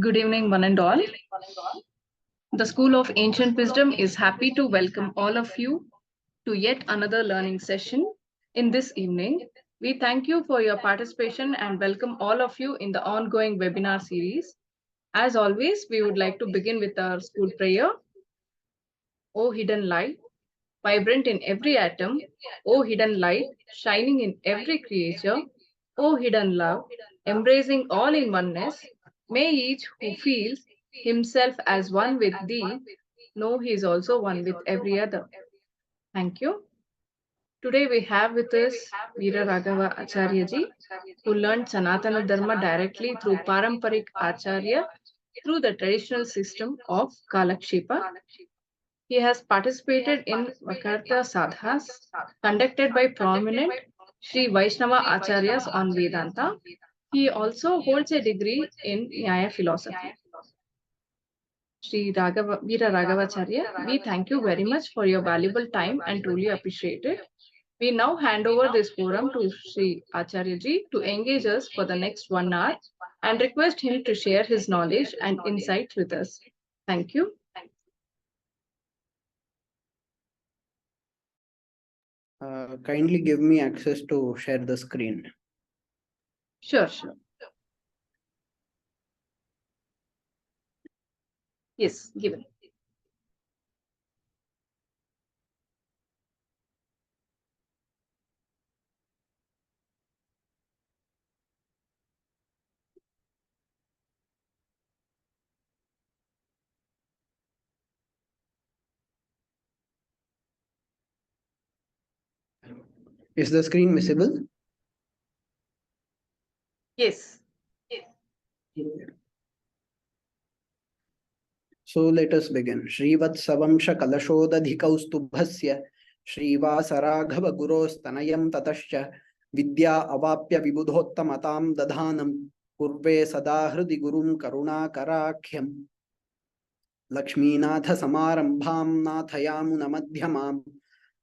Good evening, one and all. The School of Ancient Wisdom is happy to welcome all of you to yet another learning session. In this evening, we thank you for your participation and welcome all of you in the ongoing webinar series. As always, we would like to begin with our school prayer. O hidden light, vibrant in every atom, O hidden light, shining in every creature, O hidden love, embracing all in oneness, may each who feels himself as one with thee know he is also one with every other. Thank you. Today we have with us Veeraraghavacharya ji, who learned Sanatana Dharma directly through Paramparik Acharya through the traditional system of Kalakshepa. He has participated in Vakarta Sadhas conducted by prominent Shri Vaishnava Acharyas on Vedanta. He also holds a degree in Nyaya philosophy. Shri Veera Raghavacharya, we thank you very much for your valuable time and truly appreciate it. We now hand over this forum to Shri Acharya ji to engage us for the next 1 hour and request him to share his knowledge and insights with us. Thank you. Kindly give me access to share the screen. Sure. Yes, given. Is the screen visible? Yes. So let us begin. Shrivatsavamsha kalashodadhikaustubhasya Shrivasaraghava gurostanayam tatascha Vidya avapya vibudhottamatam dadhanam Kurve sadahridi gurum karunakarakhyam Lakshminatha samarambham nathayamuna madhyamam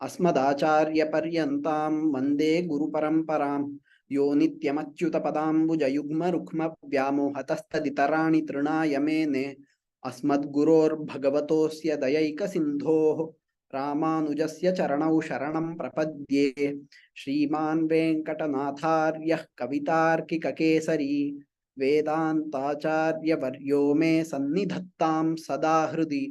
Asmadacharya paryantam vande guru paramparam Yo nityamaच्युत padambuja yugma rukma vyamohatastaditarani trinayamene अस्मद्गुरोर् भगवतोस्य दयैक सिन्धोः रामानुजस्य चरणौ शरणं प्रपद्ये श्रीमान् वेङ्कटनाथार्यः कवितार्किककेसरी वेदान्ताचार्यवर्यो मे सन्निधत्तां सदा हृदि.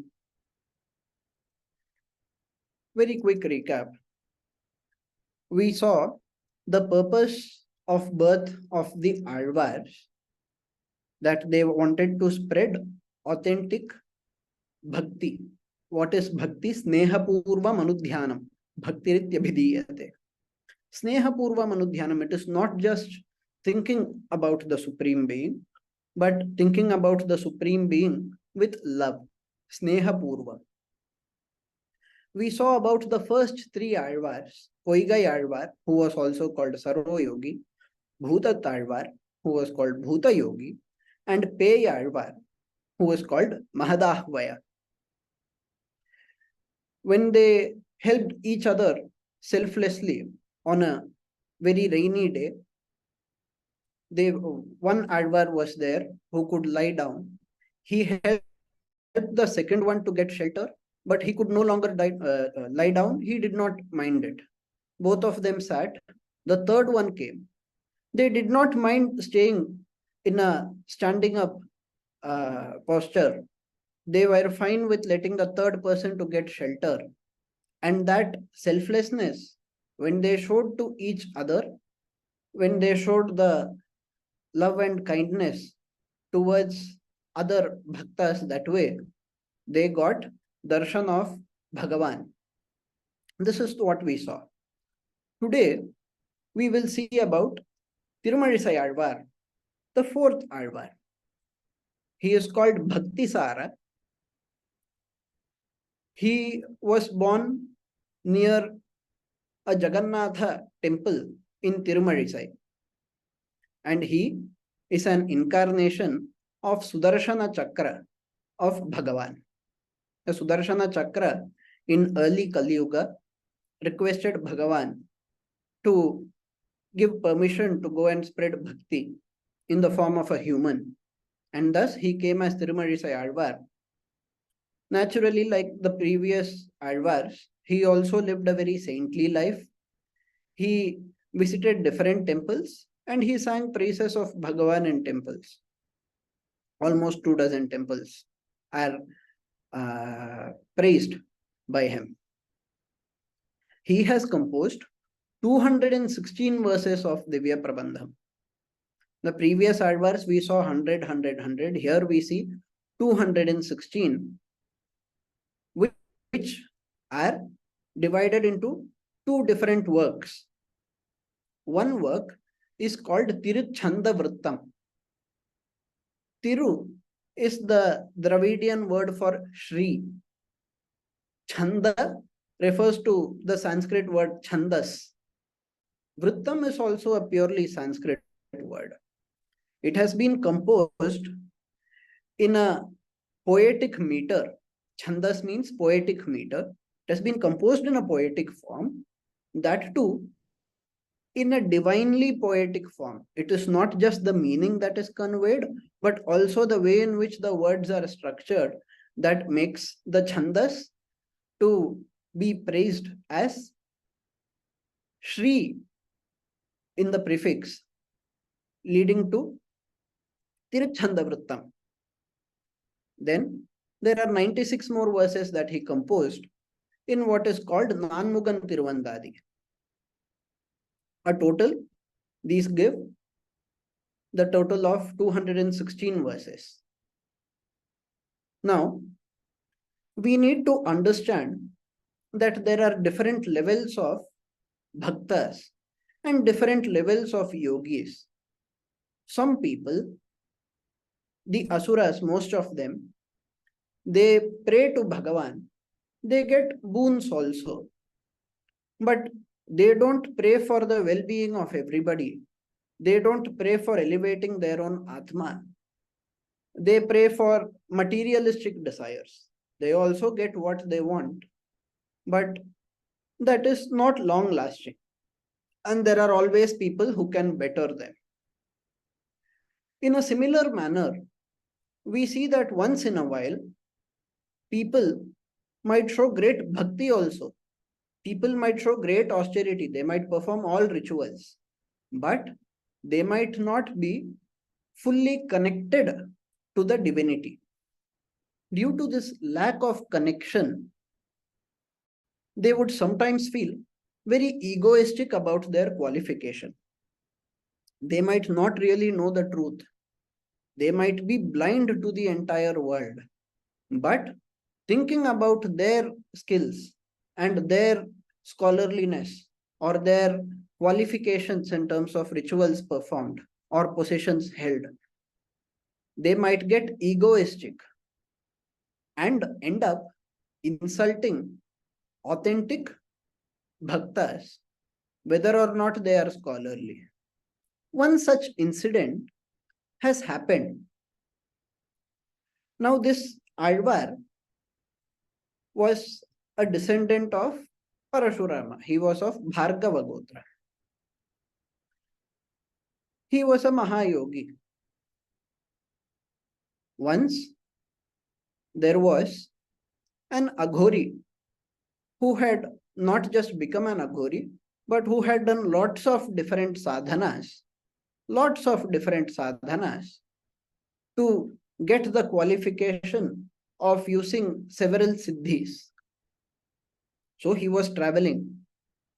Very quick recap. We saw the purpose of birth of the Alvars, that they wanted to spread authentic bhakti. What is bhakti? Sneha purva manudhyanam. Bhakti rityabhidiyate. Sneha purva manudhyanam. It is not just thinking about the Supreme Being, but thinking about the Supreme Being with love. Sneha purva. We saw about the first three Alvars. Poigai Alvar, who was also called Sarvo Yogi, Bhuta Alvar, who was called Bhuta Yogi, and Pei Alvar, who was called Mahadahvaya. When they helped each other selflessly on a very rainy day, one Alvar was there who could lie down. He helped the second one to get shelter, but he could no longer lie down. He did not mind it. Both of them sat. The third one came. They did not mind staying in a standing up posture. They were fine with letting the third person to get shelter. And that selflessness, when they showed to each other, when they showed the love and kindness towards other bhaktas that way, they got darshan of Bhagavan. This is what we saw. Today, we will see about Tirumalizai Alvar, the fourth Alvar. He is called Bhaktisara. He was born near a Jagannatha temple in Tirumalizai. And he is an incarnation of Sudarshana Chakra of Bhagavan. The Sudarshana Chakra in early Kali Yuga requested Bhagavan to give permission to go and spread bhakti in the form of a human. and thus he came as Tirumalizai Alvar. Naturally, like the previous Alvars, he also lived a very saintly life. He visited different temples and he sang praises of Bhagavan in temples. Almost 2 dozen temples are praised by him. He has composed 216 verses of Divya Prabandham. The previous Alvars we saw 100, 100, 100. Here we see 216, which are divided into two different works. One work is called Tiruchanda Vrittam. Tiru is the Dravidian word for Shri. Chanda refers to the Sanskrit word Chandas. Vrittam is also a purely Sanskrit word. It has been composed in a poetic meter. Chandas means poetic meter. It has been composed in a poetic form, that too in a divinely poetic form. It is not just the meaning that is conveyed, but also the way in which the words are structured that makes the Chandas to be praised as Shri in the prefix, leading to Tiruchanda Vrittam. Then there are 96 more verses that he composed in what is called Nanmugan Tiruvandadi. A total, these give the total of 216 verses. Now, we need to understand that there are different levels of bhaktas and different levels of yogis. Some people, the asuras, most of them, they pray to Bhagavan. They get boons also. But they don't pray for the well-being of everybody. They don't pray for elevating their own Atma. They pray for materialistic desires. They also get what they want. But that is not long lasting. And there are always people who can better them. In a similar manner, we see that once in a while, people might show great bhakti also. People might show great austerity. They might perform all rituals. But they might not be fully connected to the divinity. Due to this lack of connection, they would sometimes feel very egoistic about their qualification. They might not really know the truth. They might be blind to the entire world. But thinking about their skills and their scholarliness or their qualifications in terms of rituals performed or positions held, they might get egoistic and end up insulting authentic bhaktas, whether or not they are scholarly. One such incident has happened. Now, this Alvar was a descendant of Parashurama. He was of Bhargava Gotra. He was a Mahayogi. Once there was an Aghori who had not just become an Aghori, but who had done lots of different sadhanas to get the qualification of using several siddhis. So he was traveling.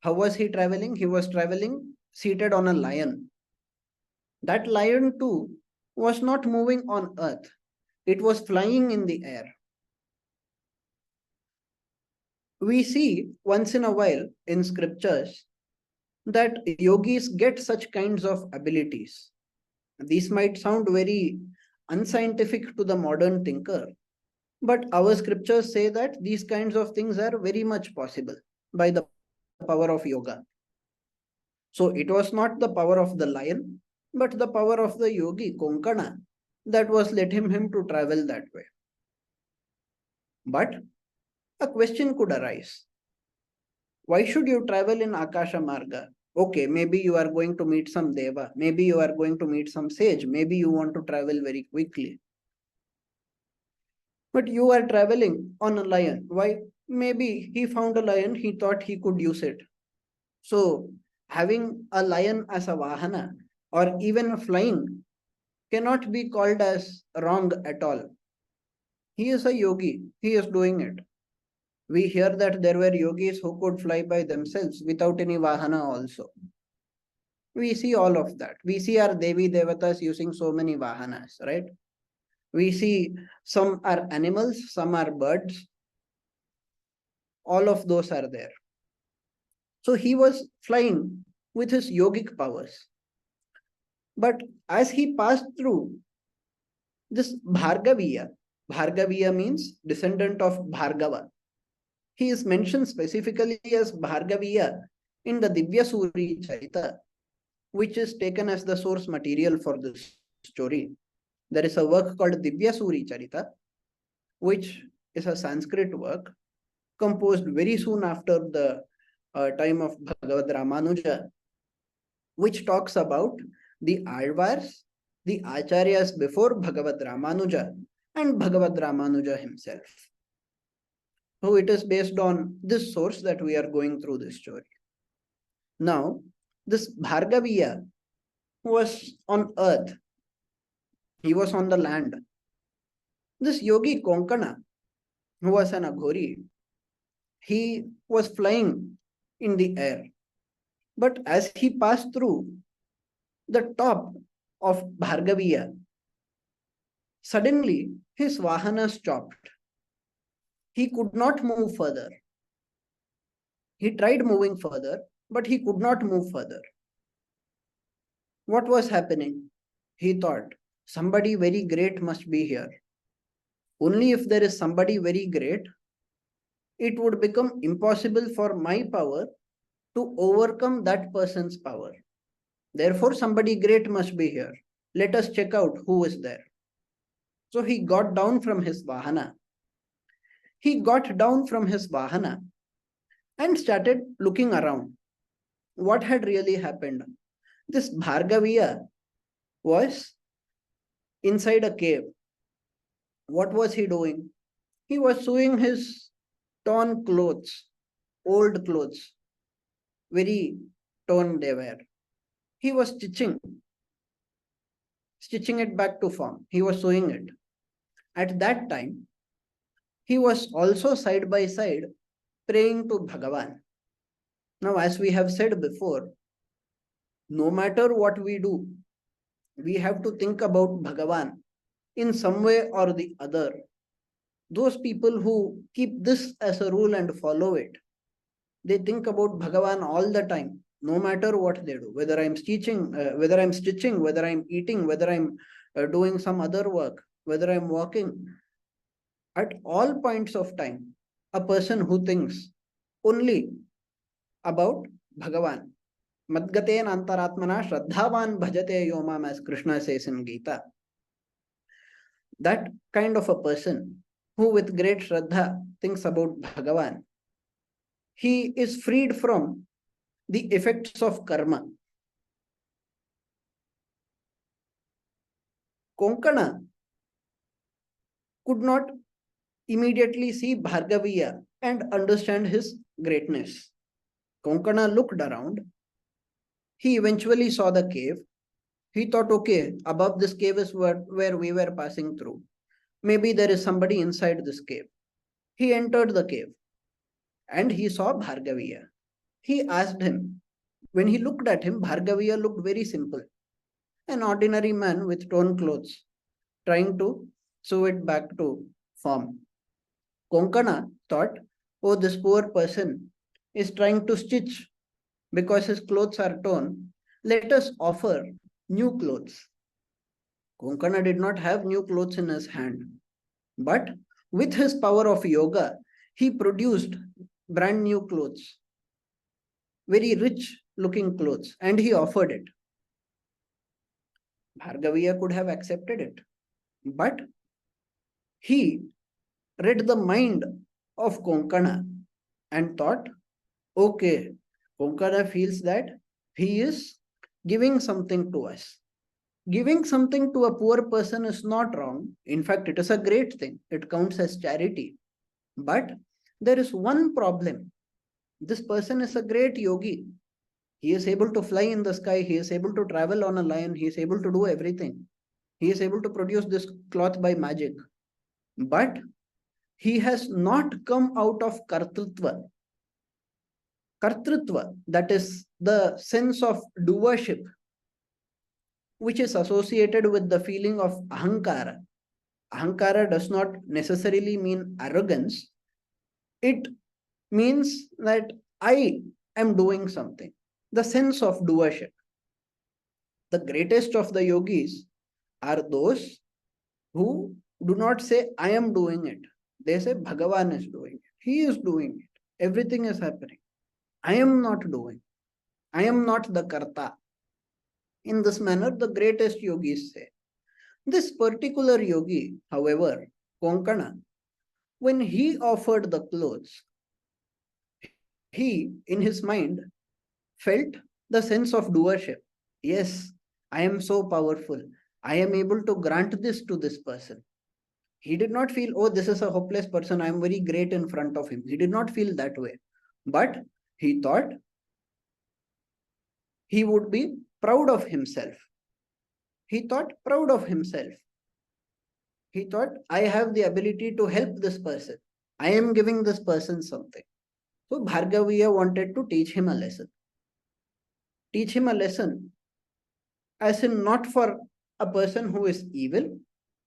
How was he traveling? He was traveling seated on a lion. That lion too was not moving on earth. It was flying in the air. We see once in a while in scriptures that yogis get such kinds of abilities. These might sound very unscientific to the modern thinker, but our scriptures say that these kinds of things are very much possible by the power of yoga. So it was not the power of the lion, but the power of the yogi, Konkana, that was let him to travel that way. But a question could arise. Why should you travel in Akasha Marga? Okay, maybe you are going to meet some deva, maybe you are going to meet some sage, maybe you want to travel very quickly. But you are traveling on a lion. Why? Maybe he found a lion, he thought he could use it. So, having a lion as a vahana or even flying cannot be called as wrong at all. He is a yogi, he is doing it. We hear that there were yogis who could fly by themselves without any vahana also. We see all of that. We see our Devi Devatas using so many vahanas, right? We see some are animals, some are birds. All of those are there. So he was flying with his yogic powers. But as he passed through this Bhargaviya, Bhargaviya means descendant of Bhargava. He is mentioned specifically as Bhargaviya in the Divya Charita, which is taken as the source material for this story. There is a work called Divya Charita, which is a Sanskrit work composed very soon after the time of Bhagavad Ramanuja, which talks about the Alvars, the Acharyas before Bhagavad Ramanuja, and Bhagavad Ramanuja himself. So it is based on this source that we are going through this story. Now, this Bhargaviya was on earth, he was on the land. This yogi Konkana, who was an Aghori, he was flying in the air. But as he passed through the top of Bhargaviya, suddenly his Vahana stopped. He could not move further. He tried moving further, but he could not move further. What was happening? He thought, somebody very great must be here. Only if there is somebody very great, it would become impossible for my power to overcome that person's power. Therefore, somebody great must be here. Let us check out who is there. So he got down from his Vahana. He got down from his Vahana and started looking around. What had really happened? This Bhargaviya was inside a cave. What was he doing? He was sewing his torn clothes, old clothes, very torn they were. He was stitching it back to form. He was sewing it. At that time, he was also side by side praying to Bhagavan. Now, as we have said before, no matter what we do, we have to think about Bhagavan in some way or the other. Those people who keep this as a rule and follow it, they think about Bhagavan all the time, no matter what they do. Whether I'm stitching, whether I'm eating, whether I'm doing some other work, whether I'm walking, at all points of time, a person who thinks only about Bhagavan. Madgaten antaratmana shraddhavan bhajate yomam, as Krishna says in Gita. That kind of a person who with great shraddha thinks about Bhagavan, he is freed from the effects of karma. Konkana could not immediately see Bhargaviya and understand his greatness. Konkana looked around. He eventually saw the cave. He thought, okay, above this cave is where we were passing through. Maybe there is somebody inside this cave. He entered the cave and he saw Bhargaviya. He asked him. When he looked at him, Bhargaviya looked very simple. An ordinary man with torn clothes, trying to sew it back to form. Konkana thought, oh, this poor person is trying to stitch because his clothes are torn. Let us offer new clothes. Konkana did not have new clothes in his hand, but with his power of yoga, he produced brand new clothes, very rich looking clothes, and he offered it. Bhargaviya could have accepted it, but he read the mind of Konkana and thought, okay, Konkana feels that He is giving something to us. Giving something to a poor person is not wrong. In fact, it is a great thing. It counts as charity. But there is one problem. This person is a great yogi. He is able to fly in the sky. He is able to travel on a lion. He is able to do everything. He is able to produce this cloth by magic. But he has not come out of kartrutva. Kartrutva, that is the sense of doership, which is associated with the feeling of ahankara. Ahankara does not necessarily mean arrogance. It means that I am doing something. The sense of doership. The greatest of the yogis are those who do not say, I am doing it. They say, Bhagavan is doing it. He is doing it. Everything is happening. I am not doing. I am not the karta. In this manner, the greatest yogis say. This particular yogi, however, Konkana, when he offered the clothes, he, in his mind, felt the sense of doership. Yes, I am so powerful. I am able to grant this to this person. He did not feel, oh, this is a hopeless person. I am very great in front of him. He did not feel that way. But he thought he would be proud of himself. He thought proud of himself. He thought, I have the ability to help this person. I am giving this person something. So Bhargaviya wanted to teach him a lesson. Teach him a lesson, as in not for a person who is evil,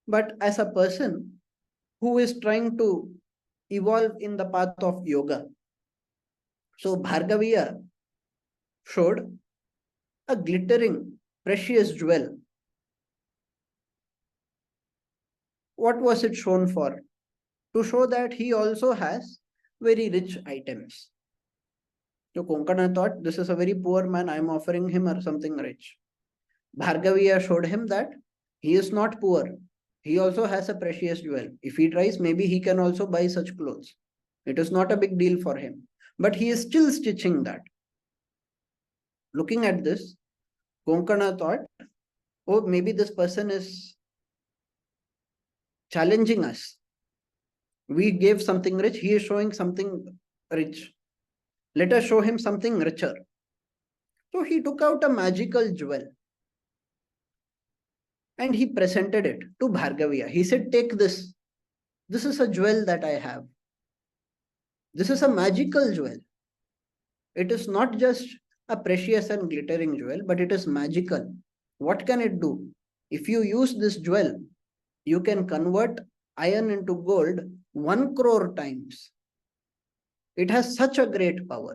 but as a person who is trying to evolve in the path of yoga. So Bhargaviya showed a glittering, precious jewel. What was it shown for? To show that he also has very rich items. So Konkana thought, this is a very poor man, I am offering him something rich. Bhargaviya showed him that he is not poor. He also has a precious jewel. If he tries, maybe he can also buy such clothes. It is not a big deal for him. But he is still stitching that. Looking at this, Konkana thought, oh, maybe this person is challenging us. We gave something rich, he is showing something rich. Let us show him something richer. So he took out a magical jewel and he presented it to Bhargaviya. He said, take this. This is a jewel that I have. This is a magical jewel. It is not just a precious and glittering jewel, but it is magical. What can it do? If you use this jewel, you can convert iron into gold 1 crore times. It has such a great power.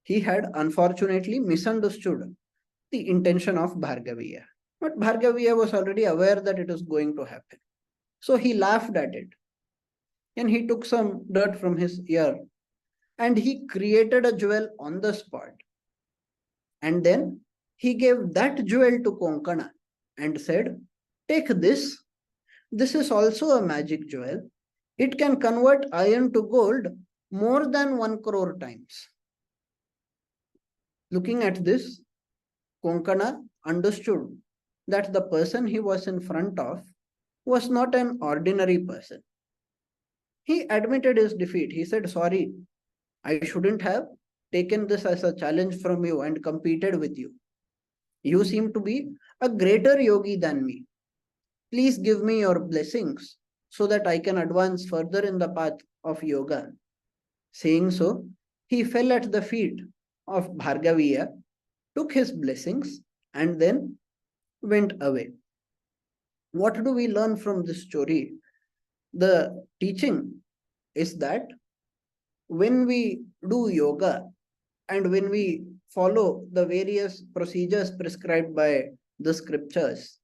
He had unfortunately misunderstood the intention of Bhargaviya. But Bhargaviya was already aware that it is going to happen. So he laughed at it. And he took some dirt from his ear and he created a jewel on the spot. And then he gave that jewel to Konkana and said, take this. This is also a magic jewel. It can convert iron to gold more than 1 crore times. Looking at this, Konkana understood that the person he was in front of was not an ordinary person. He admitted his defeat. He said, sorry, I shouldn't have taken this as a challenge from you and competed with you. You seem to be a greater yogi than me. Please give me your blessings so that I can advance further in the path of yoga. Saying so, he fell at the feet of Bhargaviya, took his blessings, and then went away. What do we learn from this story? The teaching is that when we do yoga and when we follow the various procedures prescribed by the scriptures,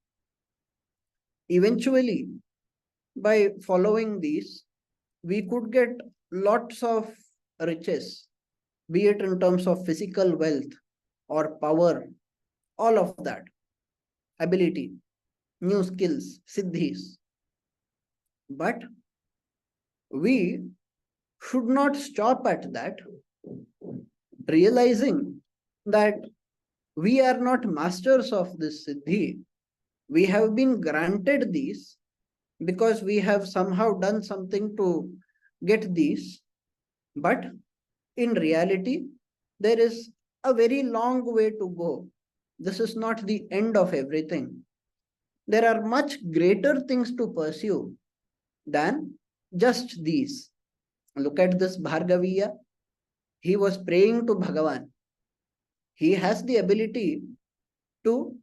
eventually, by following these, we could get lots of riches, be it in terms of physical wealth or power, all of that, ability, new skills, siddhis. But we should not stop at that. realizing that we are not masters of this siddhi. We have been granted these because we have somehow done something to get these. But in reality, there is a very long way to go. This is not the end of everything. There are much greater things to pursue than just these. Look at this Bhargaviya. He was praying to Bhagavan. He has the ability to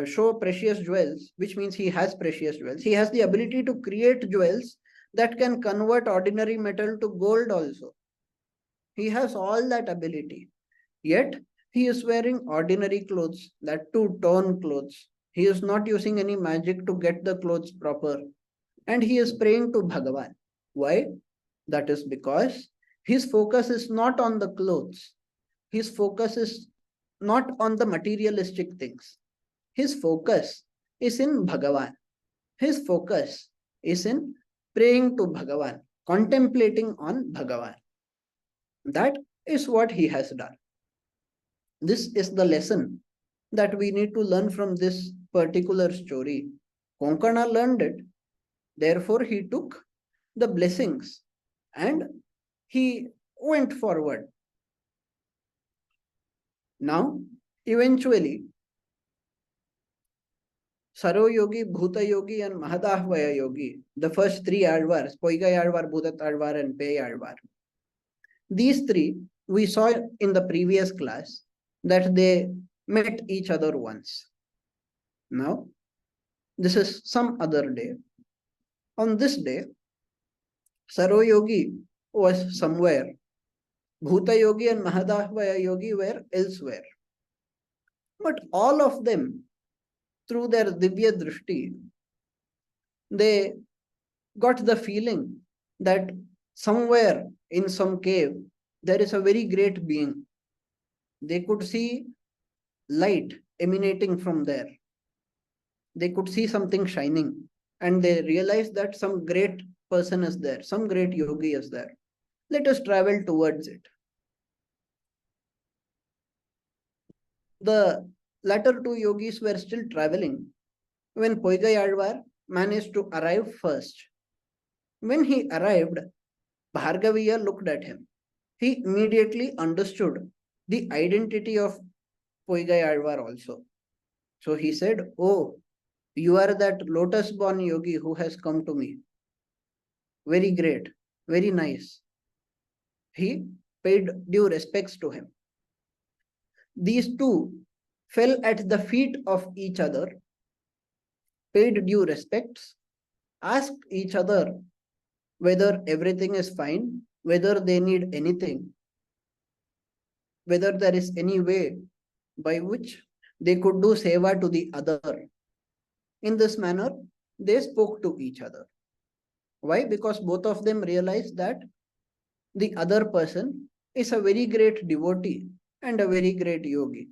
show precious jewels, which means he has precious jewels. He has the ability to create jewels that can convert ordinary metal to gold also. He has all that ability. Yet, he is wearing ordinary clothes, that too torn clothes. He is not using any magic to get the clothes proper. And he is praying to Bhagavan. Why? That is because his focus is not on the clothes. His focus is not on the materialistic things. His focus is in Bhagavan. His focus is in praying to Bhagavan, contemplating on Bhagavan. That is what he has done. This is the lesson that we need to learn from this particular story. Konkana learned it. Therefore, he took the blessings and he went forward. Now, eventually, Saro Yogi, Bhuta Yogi, and Mahadahvaya Yogi, the first three Alvars, Poigai Alvar, Bhutat Alvar, and Pei Alvar. These three we saw in the previous class that they met each other once. Now, this is some other day. On this day, Saro Yogi was somewhere, Bhuta Yogi and Mahadahvaya Yogi were elsewhere. But all of them, through their Divya Drishti, they got the feeling that somewhere in some cave there is a very great being. They could see light emanating from there. They could see something shining, and they realized that some great person is there, some great yogi is there. Let us travel towards it. The latter two yogis were still traveling when Poigai Alvar managed to arrive first. When he arrived, Bhargaviya looked at him. He immediately understood the identity of Poigai Alvar also. So he said, "Oh, you are that lotus born yogi who has come to me. Very great, very nice." He paid due respects to him. These two fell at the feet of each other, paid due respects, asked each other whether everything is fine, whether they need anything, whether there is any way by which they could do seva to the other. In this manner, they spoke to each other. Why? Because both of them realized that the other person is a very great devotee and a very great yogi.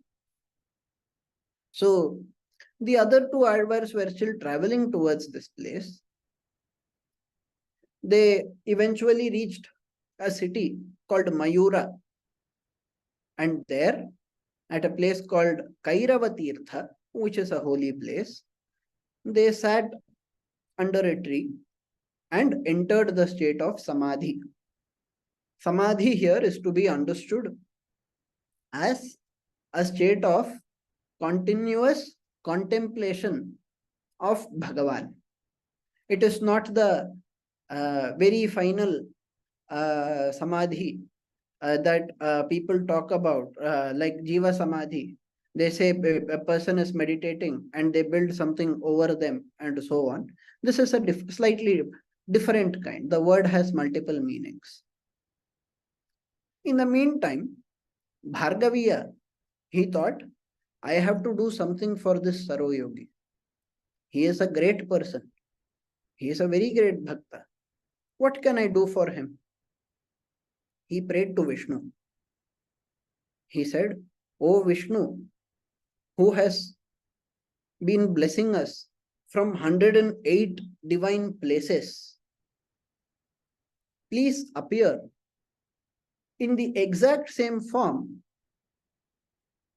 So the other two Alvars were still traveling towards this place. They eventually reached a city called Mayura. And there, at a place called Kairavatirtha, which is a holy place, they sat under a tree and entered the state of Samadhi. Samadhi here is to be understood as a state of continuous contemplation of Bhagavan. It is not the very final Samadhi that people talk about, like Jiva Samadhi. They say a person is meditating and they build something over them and so on. This is a slightly different kind. The word has multiple meanings. In the meantime, Bhargaviya, he thought, I have to do something for this Saro Yogi. He is a great person. He is a very great bhakta. What can I do for him? He prayed to Vishnu. He said, "O Vishnu, who has been blessing us from 108 divine places, please appear in the exact same form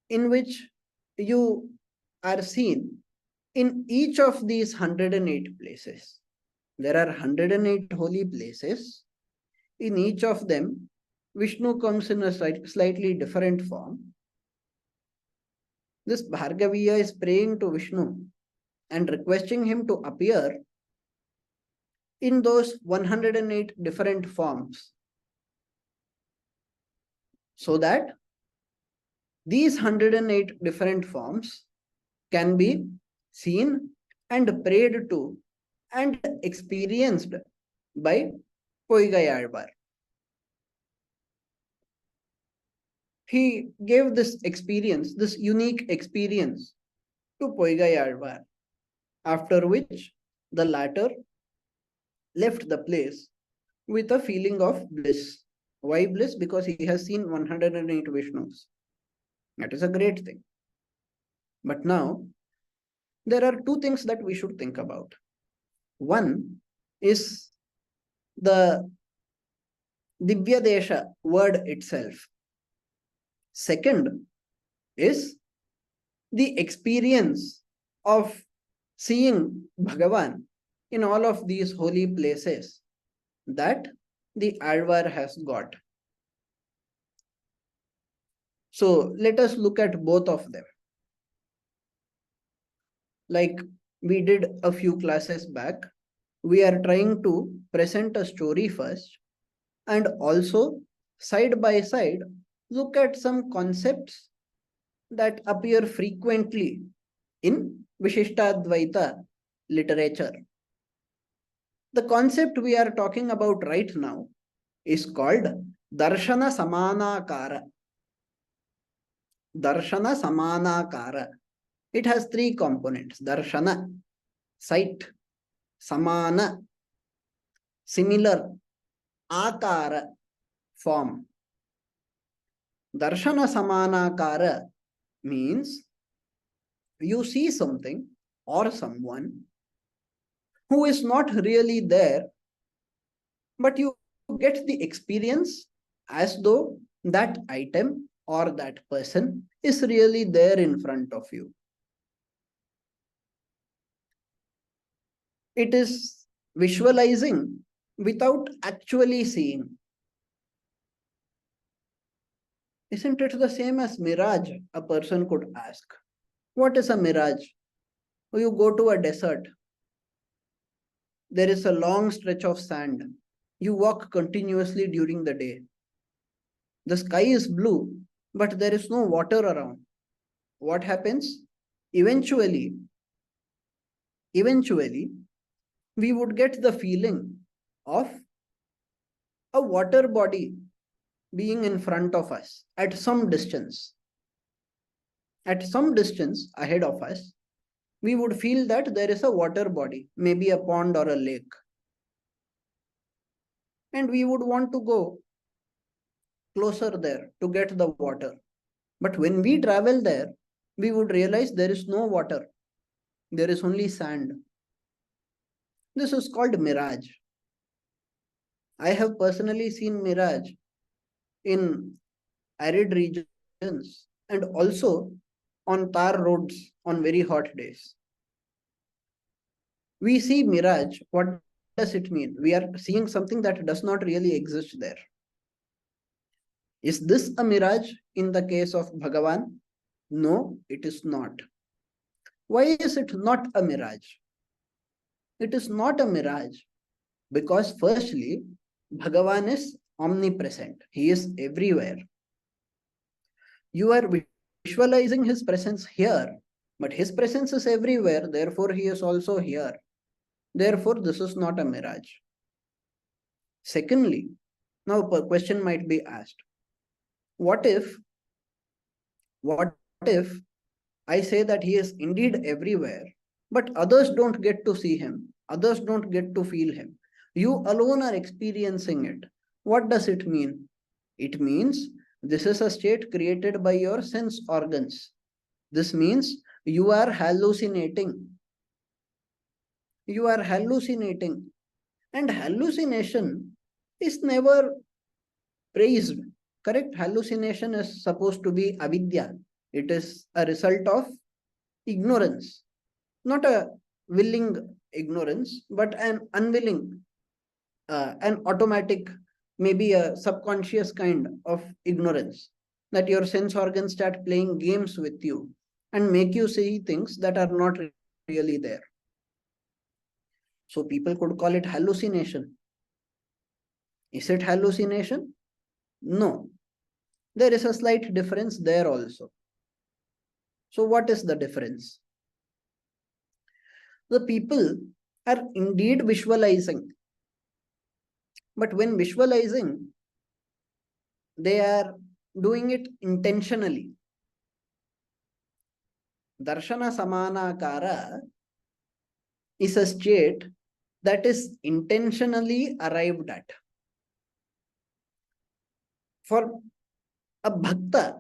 in which you are seen in each of these 108 places. There are 108 holy places. In each of them, Vishnu comes in a slightly different form. This Bhargaviya is praying to Vishnu and requesting him to appear in those 108 different forms, so that these 108 different forms can be seen and prayed to and experienced by Poigayalvar. He gave this experience, this unique experience to Poigayalvar, after which the latter left the place with a feeling of bliss. Why bliss? Because he has seen 108 Vishnus. That is a great thing. But now, there are two things that we should think about. One is the Divya Desha word itself. Second is the experience of seeing Bhagavan in all of these holy places that the Alvar has got. So let us look at both of them. Like we did a few classes back, we are trying to present a story first and also side by side look at some concepts that appear frequently in Vishishtadvaitha literature. The concept we are talking about right now is called Darshana Samana. Darshana Samana. It has three components: Darshana, sight; Samana, similar; Akara, form. Darshana Samanakara means you see something or someone who is not really there, but you get the experience as though that item or that person is really there in front of you. It is visualizing without actually seeing. Isn't it the same as mirage? A person could ask. What is a mirage? You go to a desert. There is a long stretch of sand. You walk continuously during the day. The sky is blue, but there is no water around. What happens? Eventually, we would get the feeling of a water body being in front of us at some distance. At some distance ahead of us, we would feel that there is a water body, maybe a pond or a lake. And we would want to go closer there to get the water. But when we travel there, we would realize there is no water. There is only sand. This is called mirage. I have personally seen mirage in arid regions and also on tar roads on very hot days. We see mirage. What does it mean? We are seeing something that does not really exist there. Is this a mirage in the case of Bhagavan? No, it is not. Why is it not a mirage? It is not a mirage because firstly, Bhagavan is omnipresent. He is everywhere. You are visualizing his presence here, but his presence is everywhere. Therefore, he is also here. Therefore, this is not a mirage. Secondly, now a question might be asked. What if I say that he is indeed everywhere, but others don't get to see him, others don't get to feel him? You alone are experiencing it. What does it mean? It means this is a state created by your sense organs. This means you are hallucinating. You are hallucinating. And hallucination is never praised. Correct? Hallucination is supposed to be avidya. It is a result of ignorance, not a willing ignorance, but an unwilling, an automatic, maybe a subconscious kind of ignorance, that your sense organs start playing games with you and make you see things that are not really there. So people could call it hallucination. Is it hallucination? No. There is a slight difference there also. So what is the difference? The people are indeed visualizing, but when visualizing, they are doing it intentionally. Darshana Samana Kara is a state that is intentionally arrived at. For a bhakta,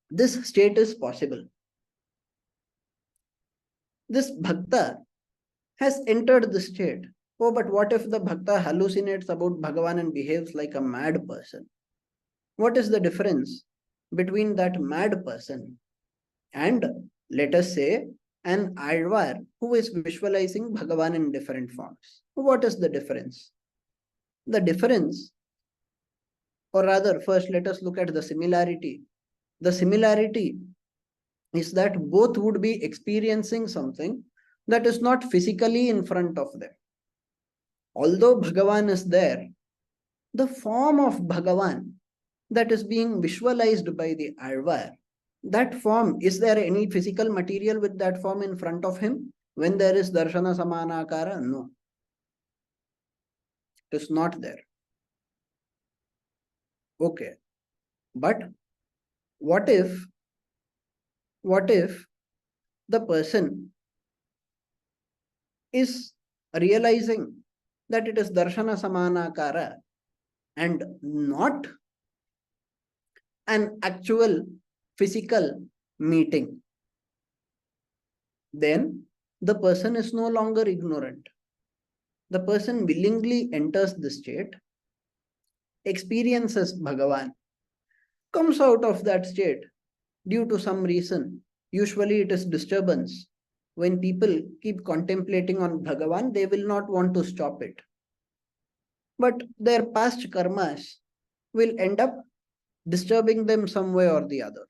this state is possible. This bhakta has entered the state. Oh, but what if the bhakta hallucinates about Bhagavan and behaves like a mad person? What is the difference between that mad person and, let us say, an Alvar who is visualizing Bhagavan in different forms? What is the difference? The difference, or rather, first let us look at the similarity. The similarity is that both would be experiencing something that is not physically in front of them. Although Bhagavan is there, the form of Bhagavan that is being visualized by the Alvar, that form, is there any physical material with that form in front of him when there is Darshana Samana Akara? No. It is not there. Okay. But what if the person is realizing that it is Darshana Samana Akara and not an actual physical meeting? Then the person is no longer ignorant. The person willingly enters the state, experiences Bhagavan, comes out of that state due to some reason. Usually it is disturbance. When people keep contemplating on Bhagavan, they will not want to stop it. But their past karmas will end up disturbing them some way or the other.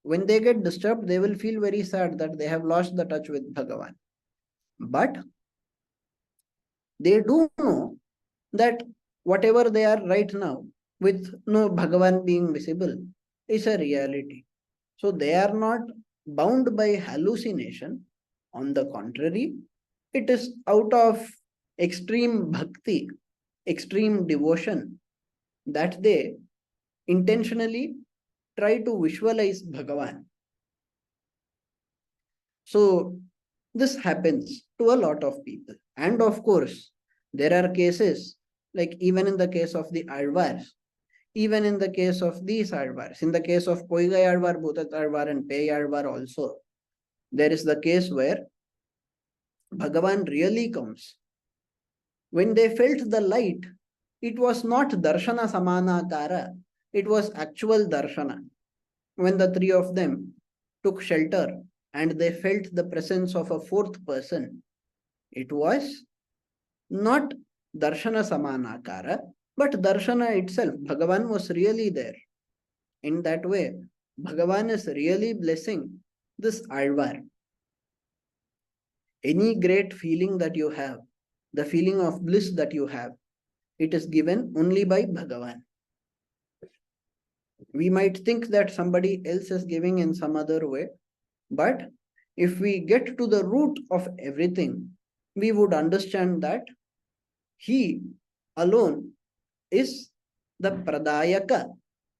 When they get disturbed, they will feel very sad that they have lost the touch with Bhagavan. But they do know that whatever they are right now, with no Bhagavan being visible, is a reality. So they are not bound by hallucination. On the contrary, it is out of extreme bhakti, extreme devotion, that they intentionally try to visualize Bhagavan. So this happens to a lot of people. And of course, there are cases, like even in the case of the Alvars, even in the case of these Alvars, in the case of Poigai Alvar, Bhutat Alvar, and Pei Alvar also, there is the case where Bhagavan really comes. When they felt the light, it was not Darshana Samana Kara, it was actual Darshana. When the three of them took shelter and they felt the presence of a fourth person, it was not Darshana Samana Kara, but Darshana itself. Bhagavan was really there. In that way, Bhagavan is really blessing this Alvar. Any great feeling that you have, the feeling of bliss that you have, it is given only by Bhagavan. We might think that somebody else is giving in some other way, but if we get to the root of everything, we would understand that he alone is the pradayaka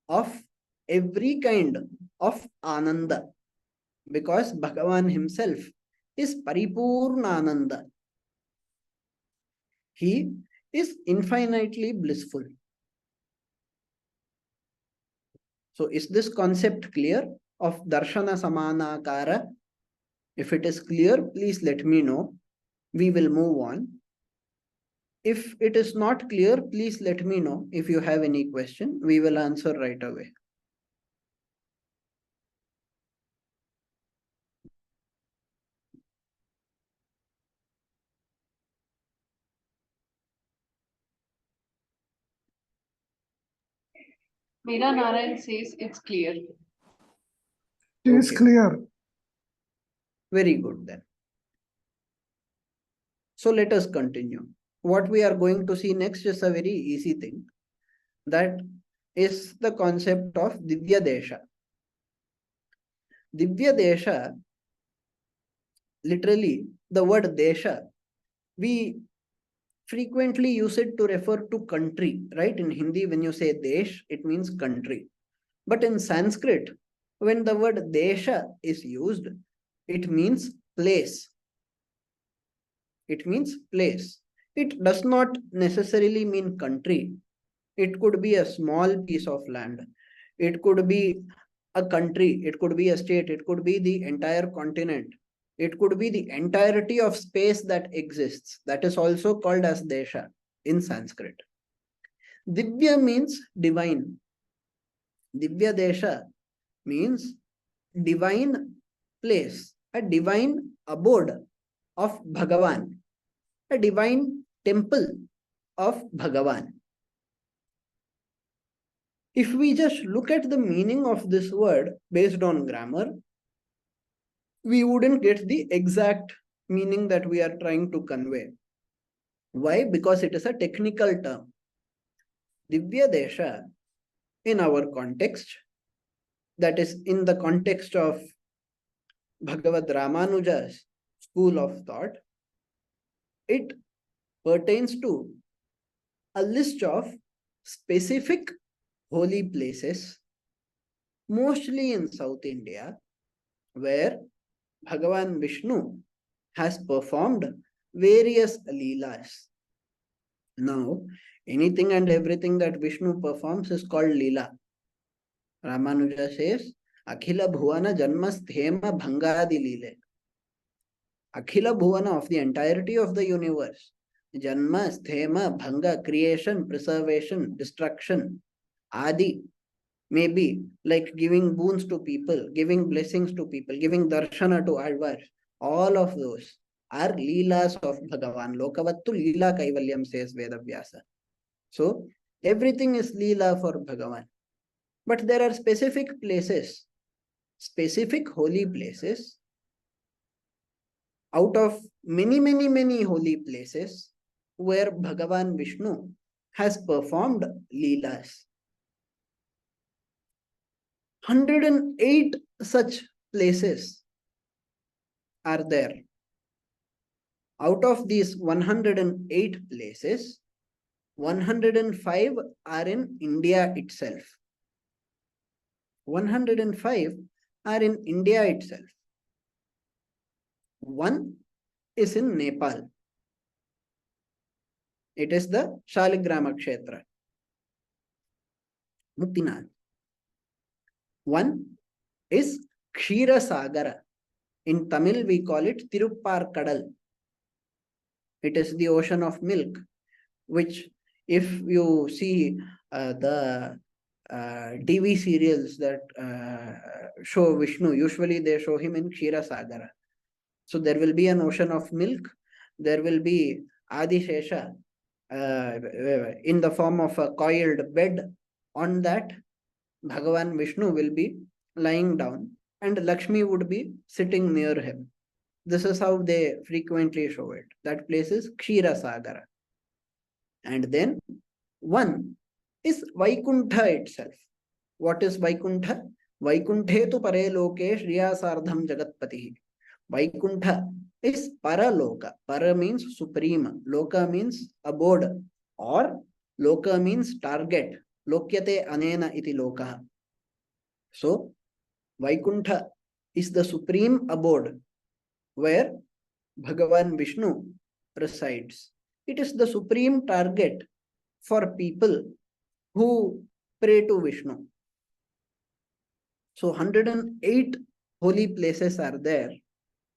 of every kind of ananda, because Bhagavan himself is paripurna ananda. He is infinitely blissful. So is this concept clear of Darshana Samana Akara? If it is clear, please let me know. We will move on. If it is not clear, please let me know. If you have any question, we will answer right away. Meera Narayan says it's clear. It is Okay. clear. Very good then. So let us continue. What we are going to see next is a very easy thing. That is the concept of Divya Desha. Divya Desha, literally the word Desha, we frequently use it to refer to country, right? In Hindi, when you say Desh, it means country. But in Sanskrit, when the word Desha is used, it means place. It means place. It does not necessarily mean country. It could be a small piece of land. It could be a country. It could be a state. It could be the entire continent. It could be the entirety of space that exists. That is also called as Desha in Sanskrit. Divya means divine. Divya Desha means divine place, a divine abode of Bhagavan, a divine temple of Bhagavan. If we just look at the meaning of this word based on grammar, we wouldn't get the exact meaning that we are trying to convey. Why? Because it is a technical term. Divya Desha, in our context, that is in the context of Bhagavad Ramanuja's school of thought, it pertains to a list of specific holy places, mostly in South India, where Bhagavan Vishnu has performed various leelas. Now, anything and everything that Vishnu performs is called leela. Ramanuja says, Akhila Bhuvana Janmasthema Bhangadi Leela. Akhila Bhuvana, of the entirety of the universe. Janma, Sthema, Bhanga, creation, preservation, destruction, Adi, maybe like giving boons to people, giving blessings to people, giving darshana to alvars. All of those are leelas of Bhagavan. Lokavattu leela kaivalyam, says Vedavyasa. So everything is leela for Bhagavan. But there are specific places, specific holy places. Out of many holy places where Bhagavan Vishnu has performed leelas. 108 such places are there. Out of these 108 places, 105 are in India itself. 105 are in India itself. One is in Nepal. It is the Shaligrama Kshetra, Muktinath. One is Kshira Sagara. In Tamil, we call it Tiruppar Kadal. It is the ocean of milk, which, if you see the TV serials that show Vishnu, usually they show him in Kshira Sagara. So there will be an ocean of milk. There will be Adi Shesha in the form of a coiled bed. On that, Bhagavan Vishnu will be lying down and Lakshmi would be sitting near him. This is how they frequently show it. That place is Kshira Sagara. And then one is Vaikuntha itself. What is Vaikuntha? Vaikunthe tu pare loke shriyasardham jagatpati. Vaikuntha is paraloka. Para means supreme. Loka means abode. Or loka means target. Lokyate anena iti loka. So, Vaikuntha is the supreme abode where Bhagavan Vishnu resides. It is the supreme target for people who pray to Vishnu. So 108 holy places are there,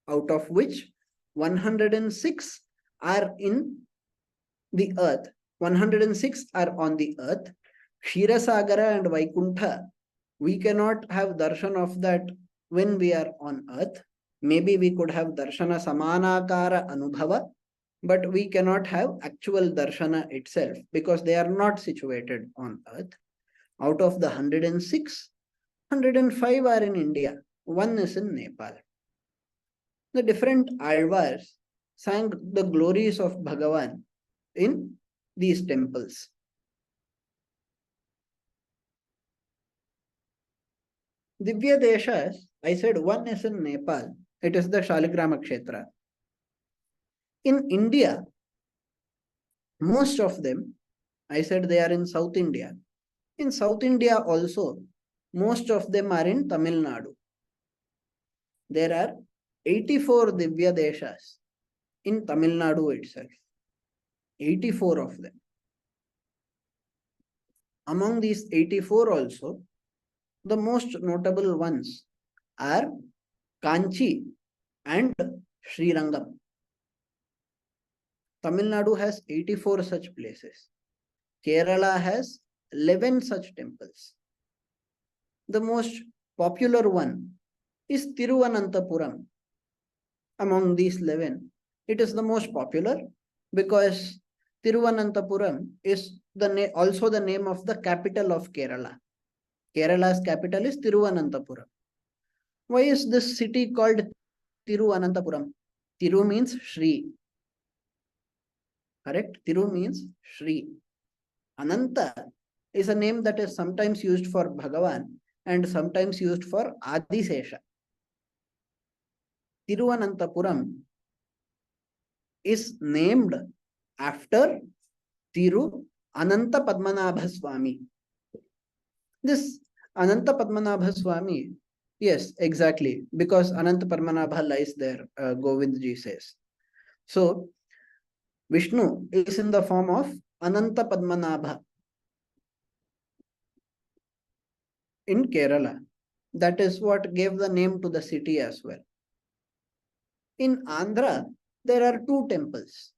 out of which 106 are in the earth. 106 are on the earth. Ksheerasagara and Vaikuntha, we cannot have darshan of that when we are on earth. Maybe we could have darshana samanakara anubhava, but we cannot have actual darshana itself because they are not situated on earth. Out of the 106, 105 are in India, one is in Nepal. The different alvars sang the glories of Bhagavan in these temples. Divya Deshas, I said one is in Nepal. It is the Shaligrama Kshetra. In India, most of them, I said they are in South India. In South India also, most of them are in Tamil Nadu. There are 84 Divya Deshas in Tamil Nadu itself. 84 of them. Among these 84 also, the most notable ones are Kanchi and Srirangam. Tamil Nadu has 84 such places. Kerala has 11 such temples. The most popular one is Tiruvananthapuram. Among these 11, it is the most popular because Tiruvananthapuram is also the name of the capital of Kerala. Kerala's capital is Tiruvananthapuram. Why is this city called Tiruvananthapuram? Tiru means Shri. Correct? Tiru means Shri. Ananta is a name that is sometimes used for Bhagavan and sometimes used for Adisesha. Tiruvananthapuram is named after Tiru Ananta Padmanabha Swami. This Ananta Padmanabha Swami, yes, exactly, because Ananta Padmanabha lies there, Govindji says. So, Vishnu is in the form of Ananta Padmanabha in Kerala. That is what gave the name to the city as well. In Andhra, there are two temples.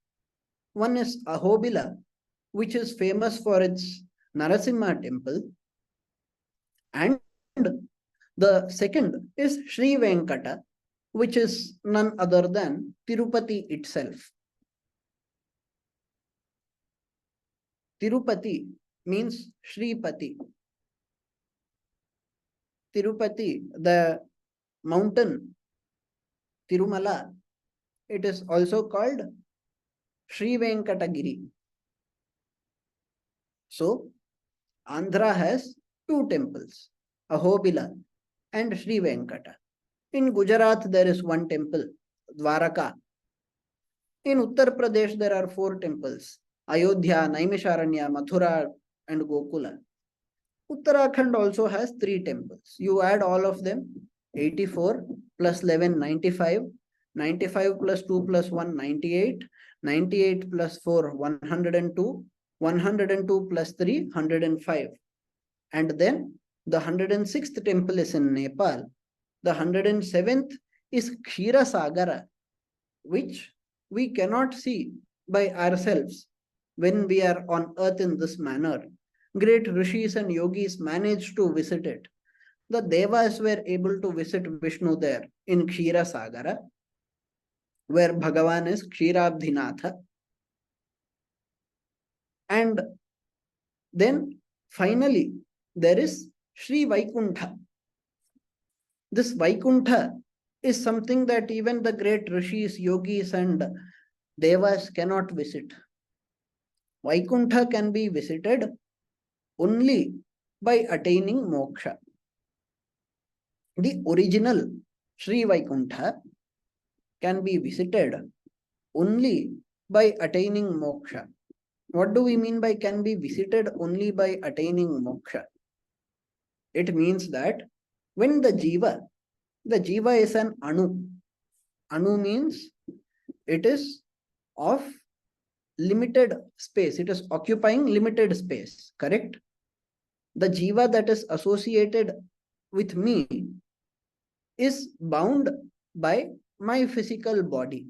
One is Ahobila, which is famous for its Narasimha temple. And the second is Sri Venkata, which is none other than Tirupati itself. Tirupati means Shripati. Tirupati, the mountain, Tirumala, it is also called Sri Venkatagiri. So, Andhra has two temples, Ahobila and Sri Venkata. In Gujarat, there is one temple, Dwaraka. In Uttar Pradesh, there are 4 temples, Ayodhya, Naimisharanya, Mathura, and Gokula. Uttarakhand also has 3 temples. You add all of them, 84 plus 11, 95, 95 plus 2 plus 1, 98, 98 plus 4, 102, 102 plus 3, 105. And then the 106th temple is in Nepal. The 107th is Ksheerasagara, which we cannot see by ourselves when we are on earth in this manner. Great rishis and yogis managed to visit it. The devas were able to visit Vishnu there in Ksheerasagara, where Bhagavan is Ksheerabdhinatha. And then finally, there is Sri Vaikuntha. This Vaikuntha is something that even the great rishis, yogis, and devas cannot visit. Vaikuntha can be visited only by attaining moksha. The original Sri Vaikuntha can be visited only by attaining moksha. What do we mean by can be visited only by attaining moksha? It means that when the jiva is an anu. Anu means it is of limited space. It is occupying limited space, correct? The jiva that is associated with me is bound by my physical body.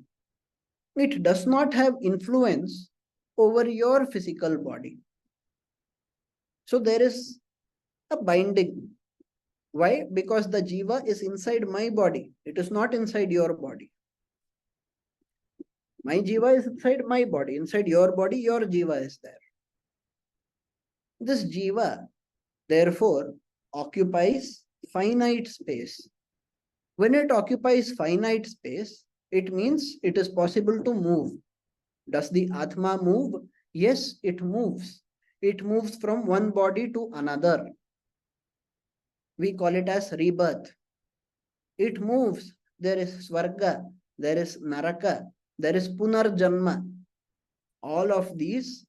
It does not have influence over your physical body. So there is a binding. Why? Because the jiva is inside my body. It is not inside your body. My jiva is inside my body. Inside your body, your jiva is there. This jiva, therefore, occupies finite space. When it occupies finite space, it means it is possible to move. Does the Atma move? Yes, it moves. It moves from one body to another. We call it as rebirth. It moves. There is Swarga, there is Naraka, there is Punarjanma. All of these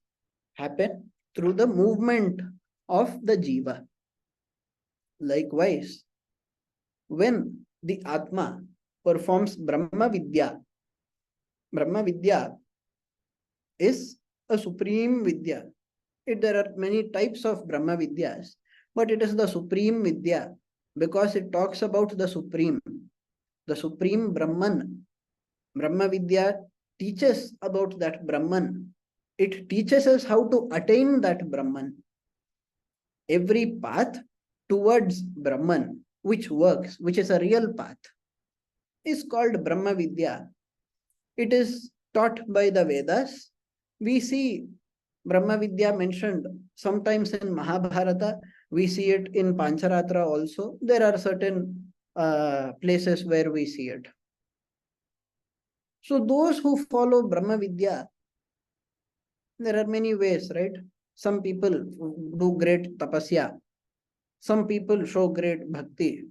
happen through the movement of the Jiva. Likewise, when the Atma performs Brahma Vidya is a supreme Vidya. There are many types of Brahma Vidyas, but it is the supreme Vidya because it talks about the supreme Brahman. Brahma Vidya teaches about that Brahman. It teaches us how to attain that Brahman. Every path towards Brahman, which works, which is a real path, is called Brahma Vidya. It is taught by the Vedas. We see Brahma Vidya mentioned sometimes in Mahabharata. We see it in Pancharatra also. There are certain places where we see it. So those who follow Brahma Vidya, there are many ways, right? Some people do great tapasya. Some people show great bhakti.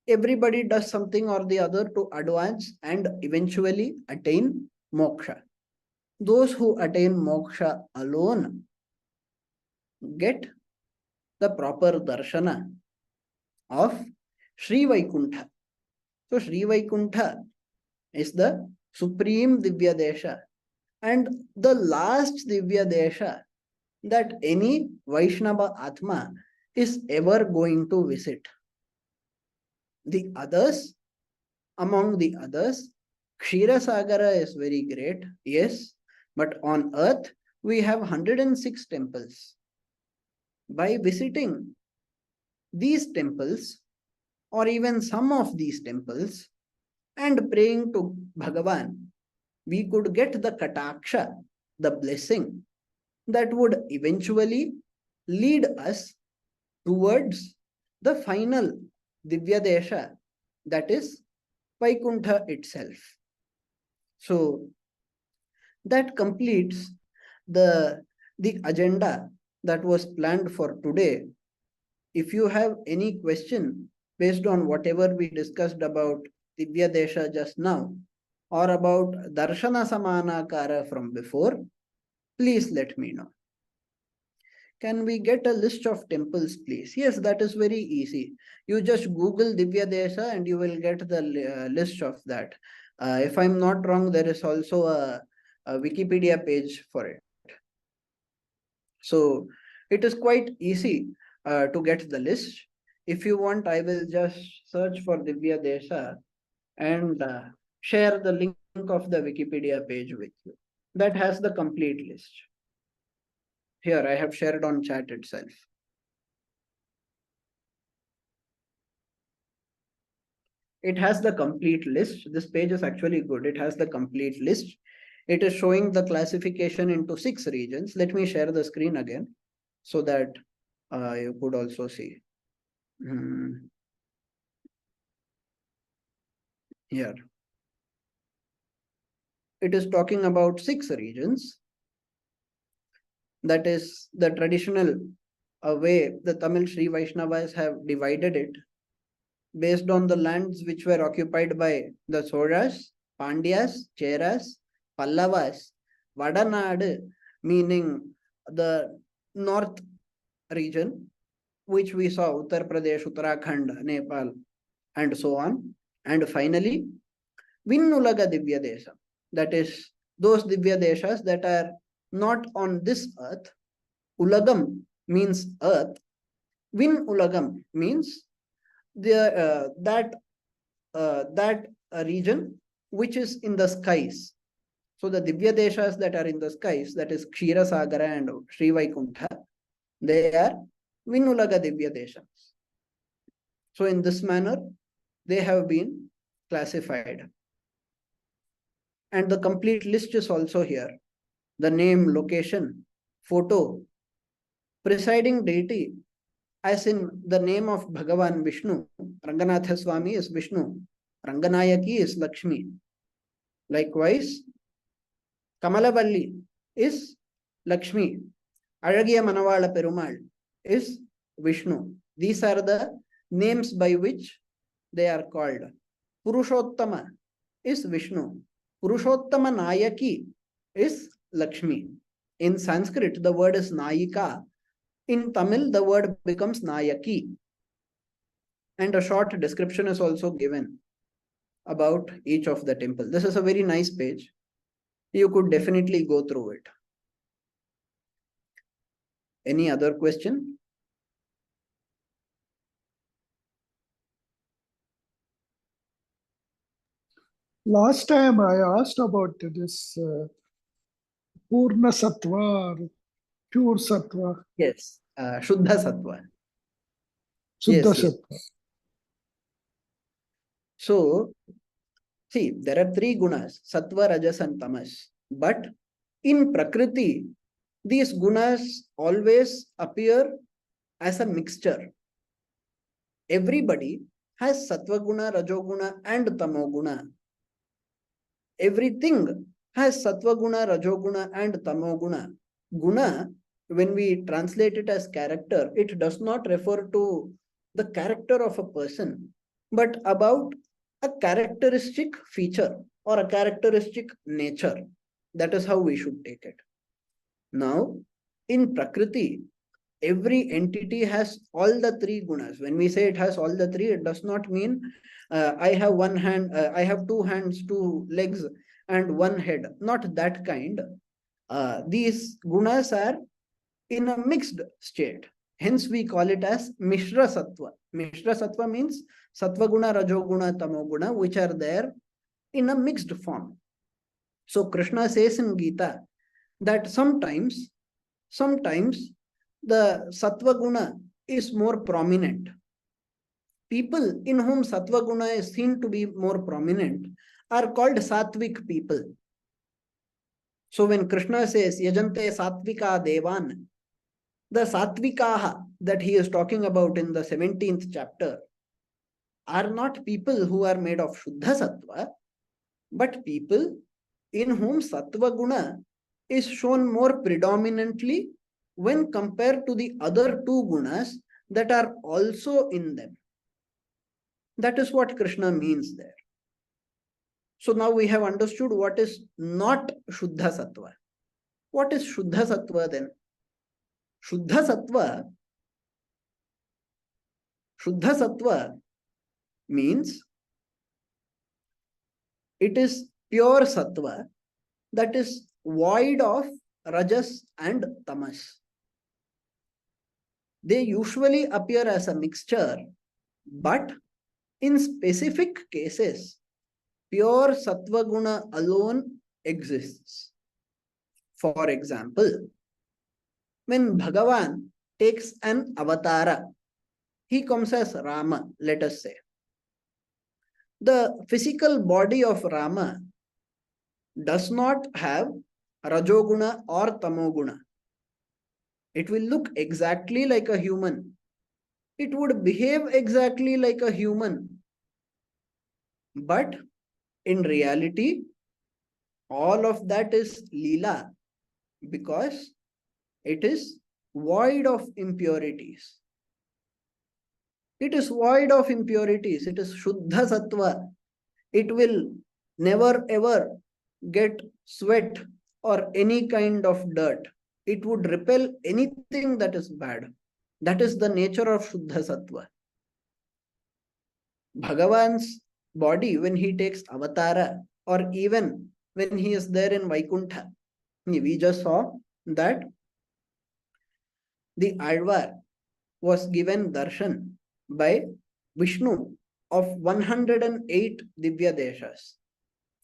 Everybody does something or the other to advance and eventually attain moksha. Those who attain moksha alone get the proper darshana of Shri Vaikuntha. So Shri Vaikuntha is the supreme Divya Desha and the last Divya Desha that any Vaishnava Atma is ever going to visit. The others, among the others, Ksheerasagara is very great, yes, but on earth we have 106 temples. By visiting these temples, or even some of these temples, and praying to Bhagavan, we could get the kataksha, the blessing that would eventually lead us towards the final Divya Desha, that is Vaikuntha itself. So that completes the agenda that was planned for today. If you have any question based on whatever we discussed about Divya Desha just now, or about Darshana Samana Kara from before, please let me know. Can we get a list of temples, please? Yes, that is very easy. You just Google Divya Desha and you will get the list of that. If I'm not wrong, there is also a Wikipedia page for it. So it is quite easy to get the list. If you want, I will just search for Divya Desha and share the link of the Wikipedia page with you. That has the complete list. Here, I have shared on chat itself. It has the complete list. This page is actually good. It has the complete list. It is showing the classification into 6 regions. Let me share the screen again so that you could also see. Here. It is talking about 6 regions. That is the traditional way the Tamil Sri Vaishnavas have divided it based on the lands which were occupied by the Soras, Pandyas, Cheras, Pallavas, Vadanadu, meaning the north region, which we saw Uttar Pradesh, Uttarakhand, Nepal, and so on. And finally, Vinnulaga Divya Desha, that is those Divya Deshas that are not on this earth. Ulagam means earth. Vin Ulagam means that region which is in the skies. So the Divya Deshas that are in the skies, that is Kshira Sagara and Shri Vaikuntha, they are Vinulaga Divya Deshas. So in this manner, they have been classified. And the complete list is also here. The name, location, photo, presiding deity, as in the name of Bhagavan Vishnu. Ranganatha Swami is Vishnu. Ranganayaki is Lakshmi. Likewise, Kamalavalli is Lakshmi. Alagiya Manavala Perumal is Vishnu. These are the names by which they are called. Purushottama is Vishnu. Purushottama Nayaki is Lakshmi. In Sanskrit, the word is Nayika. In Tamil, the word becomes Nayaki. And a short description is also given about each of the temple. This is a very nice page. You could definitely go through it. Any other question? Last time I asked about this Purna Sattva or pure Sattva, Yes. Shuddha Sattva. Shuddha Yes. Sattva. So, see, there are three gunas, Sattva, Rajas and Tamas. But in Prakriti, these gunas always appear as a mixture. Everybody has Sattva guna, Rajoguna and Tamoguna. Everything has Sattva guna, Rajoguna and Tamoguna. Guna, when we translate it as character, it does not refer to the character of a person, but about a characteristic feature or a characteristic nature. That is how we should take it. Now, in Prakriti, every entity has all the three gunas. When we say it has all the three, it does not mean I have one hand, I have two hands, two legs, and one head. Not that kind. These gunas are in a mixed state. Hence, we call it as Mishra Sattva. Mishra Sattva means Sattva guna, Rajoguna, Tamoguna, which are there in a mixed form. So, Krishna says in Gita that sometimes the Sattva guna is more prominent. People in whom Sattva guna is seen to be more prominent are called Sattvic people. So when Krishna says, Yajante Sattvika Devan, the Sattvikaha that he is talking about in the 17th chapter are not people who are made of Shuddha Sattva, but people in whom Sattva guna is shown more predominantly when compared to the other two gunas that are also in them. That is what Krishna means there. So now we have understood what is not Shuddha Sattva. What is Shuddha Sattva then? Shuddha Sattva means it is pure Sattva that is void of Rajas and Tamas. They usually appear as a mixture, but in specific cases, pure Sattva guna alone exists. For example, when Bhagavan takes an avatara, he comes as Rama, let us say. The physical body of Rama does not have Rajoguna or Tamoguna. It will look exactly like a human. It would behave exactly like a human. But in reality, all of that is Leela because it is void of impurities. It is void of impurities. It is Shuddha Sattva. It will never ever get sweat or any kind of dirt. It would repel anything that is bad. That is the nature of Shuddha Sattva. Bhagavan's body, when he takes avatara, or even when he is there in Vaikuntha, we just saw that the Alvar was given darshan by Vishnu of 108 Divya Deshas.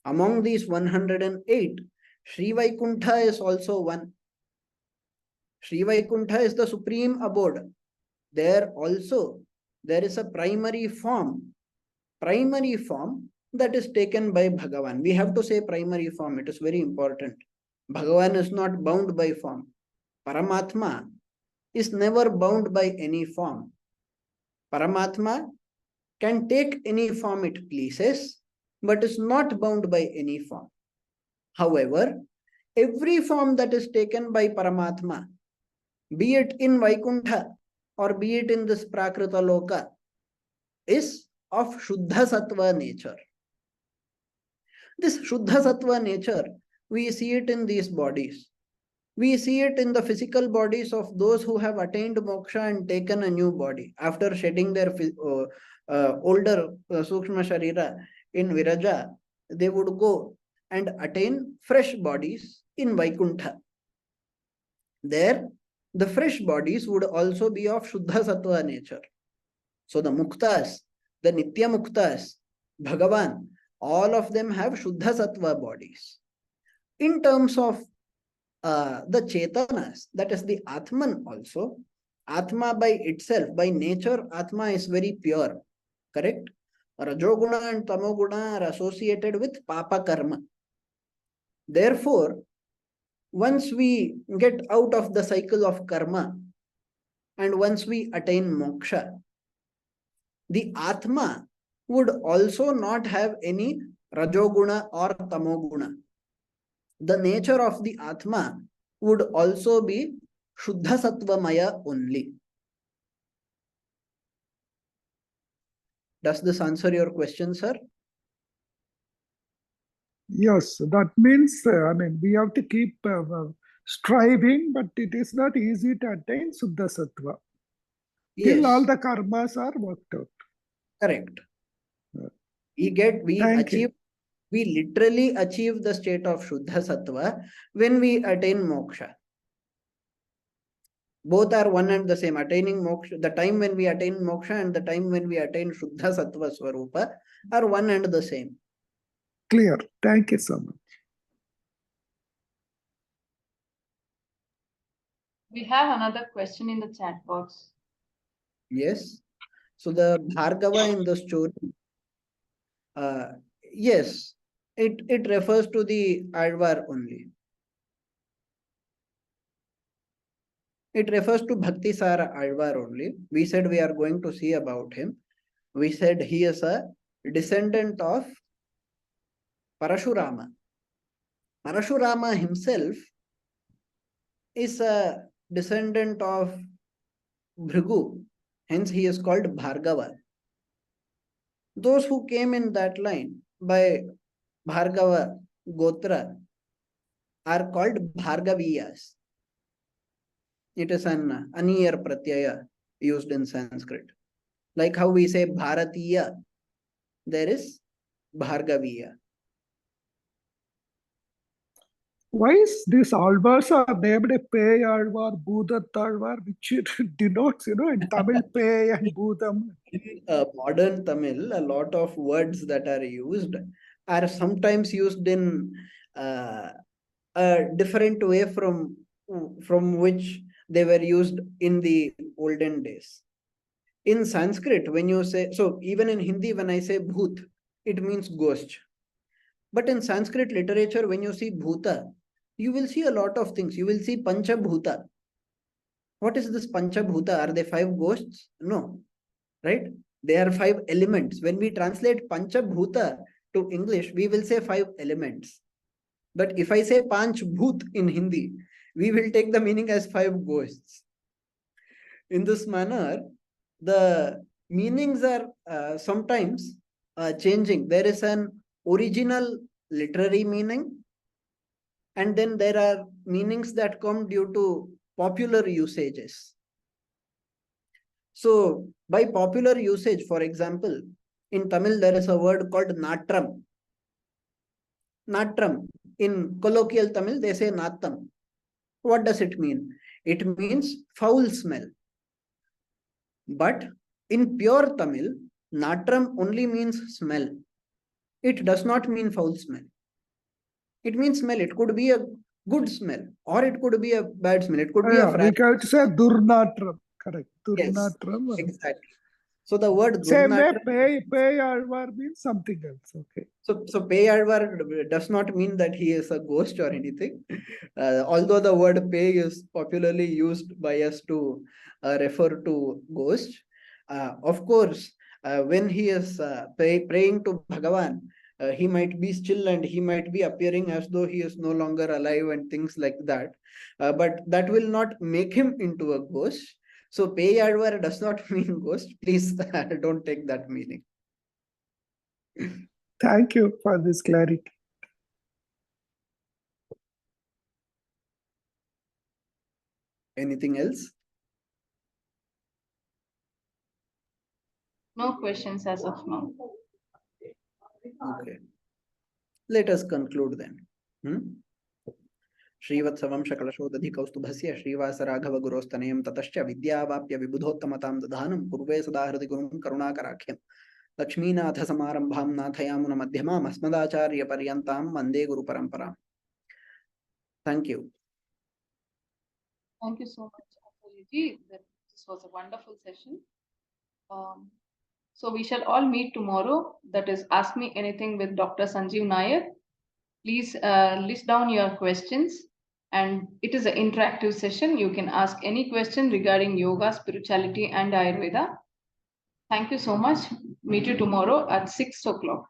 Among these 108, Shri Vaikuntha is also one. Shri Vaikuntha is the supreme abode. There also, there is a primary form that is taken by Bhagavan. We have to say primary form, it is very important. Bhagavan is not bound by form. Paramatma is never bound by any form. Paramatma can take any form it pleases, but is not bound by any form. However, every form that is taken by Paramatma, be it in Vaikuntha or be it in this Prakrita Loka, is of Shuddha Sattva nature. This Shuddha Sattva nature, we see it in these bodies. We see it in the physical bodies of those who have attained moksha and taken a new body after shedding their older Sukshma Sharira in Viraja. They would go and attain fresh bodies in Vaikuntha. There, the fresh bodies would also be of Shuddha Sattva nature. So the Muktas, the Nitya Muktas, Bhagavan, all of them have Shuddha Sattva bodies. In terms of the Chetanas, that is the Atman also, Atma by itself, by nature, Atma is very pure. Correct? Rajoguna and Tamoguna are associated with Papa Karma. Therefore, once we get out of the cycle of karma and once we attain moksha, the Atma would also not have any Rajoguna or Tamoguna. The nature of the Atma would also be Shuddha Sattva Maya only. Does this answer your question, sir? Yes, that means, we have to keep striving, but it is not easy to attain Suddha Sattva. Yes. Till all the karmas are worked out. Correct. We literally achieve the state of Shuddha Sattva when we attain moksha. Both are one and the same. Attaining moksha, the time when we attain moksha and the time when we attain Shuddha Sattva Swarupa are one and the same. Clear. Thank you so much. We have another question in the chat box. Yes. So the Bhargava in the story, yes, it refers to the Alvar only. It refers to Bhakti Sara Alvar only. We said we are going to see about him. We said he is a descendant of Parashurama. Parashurama himself is a descendant of Bhrigu. Hence he is called Bhargava. Those who came in that line by Bhargava Gotra are called Bhargaviyas. It is an aniyar pratyaya used in Sanskrit. Like how we say Bharatiya, there is Bhargaviya. Why is these alvars are named Pei Alvar, Bhudat Alvar, which it denotes, in Tamil Pei and Bhudam? In modern Tamil, a lot of words that are used are sometimes used in a different way from which they were used in the olden days. In Sanskrit, when you say, so even in Hindi, when I say bhoot, it means ghost. But in Sanskrit literature, when you see bhuta, you will see a lot of things. You will see pancha bhuta. What is this pancha bhuta? Are they 5 ghosts? No, right? They are 5 elements. When we translate pancha bhuta to English, we will say 5 elements. But if I say panch bhut in Hindi, we will take the meaning as 5 ghosts. In this manner, the meanings are sometimes changing. There is an original literary meaning, and then there are meanings that come due to popular usages. So, by popular usage, for example, in Tamil, there is a word called natram. Natram. In colloquial Tamil, they say natam. What does it mean? It means foul smell. But in pure Tamil, natram only means smell. It does not mean foul smell. It means smell. It could be a good smell, or it could be a bad smell. It could be a Yeah, we can fragrance. say Durnatram. Correct. Yes, Durnatram. exactly. So the word Same way, Durnatram. Peyalvar means something else. Okay. So Peyalvar does not mean that he is a ghost or anything. Although the word Pey is popularly used by us to refer to ghost. Of course, when he is praying to Bhagavan, he might be still and he might be appearing as though he is no longer alive and things like that. But that will not make him into a ghost. So Peyalvar does not mean ghost. Please don't take that meaning. Thank you for this clarity. Anything else? No questions as of now. Okay. Let us conclude then. श्रीवत्सवं शकलशोदधिकौस्तुभस्य श्रीवासराघवगुरोस्तनयं ततश्च विद्यावाप्य विबुधोत्तमतां दधानं कुर्वे सदा हृदि गुरुं करुणाकराख्यं लक्ष्मीनाथसमारम्भां नाथयामुनमध्यमाम् अस्मदाचार्यपर्यन्तां वन्दे गुरुपरम्पराम्. Thank you. Thank you so much, Anjali. This was a wonderful session. So we shall all meet tomorrow. That is Ask Me Anything with Dr. Sanjeev Nayak. Please list down your questions. And it is an interactive session. You can ask any question regarding yoga, spirituality, and Ayurveda. Thank you so much. Meet you tomorrow at 6 o'clock.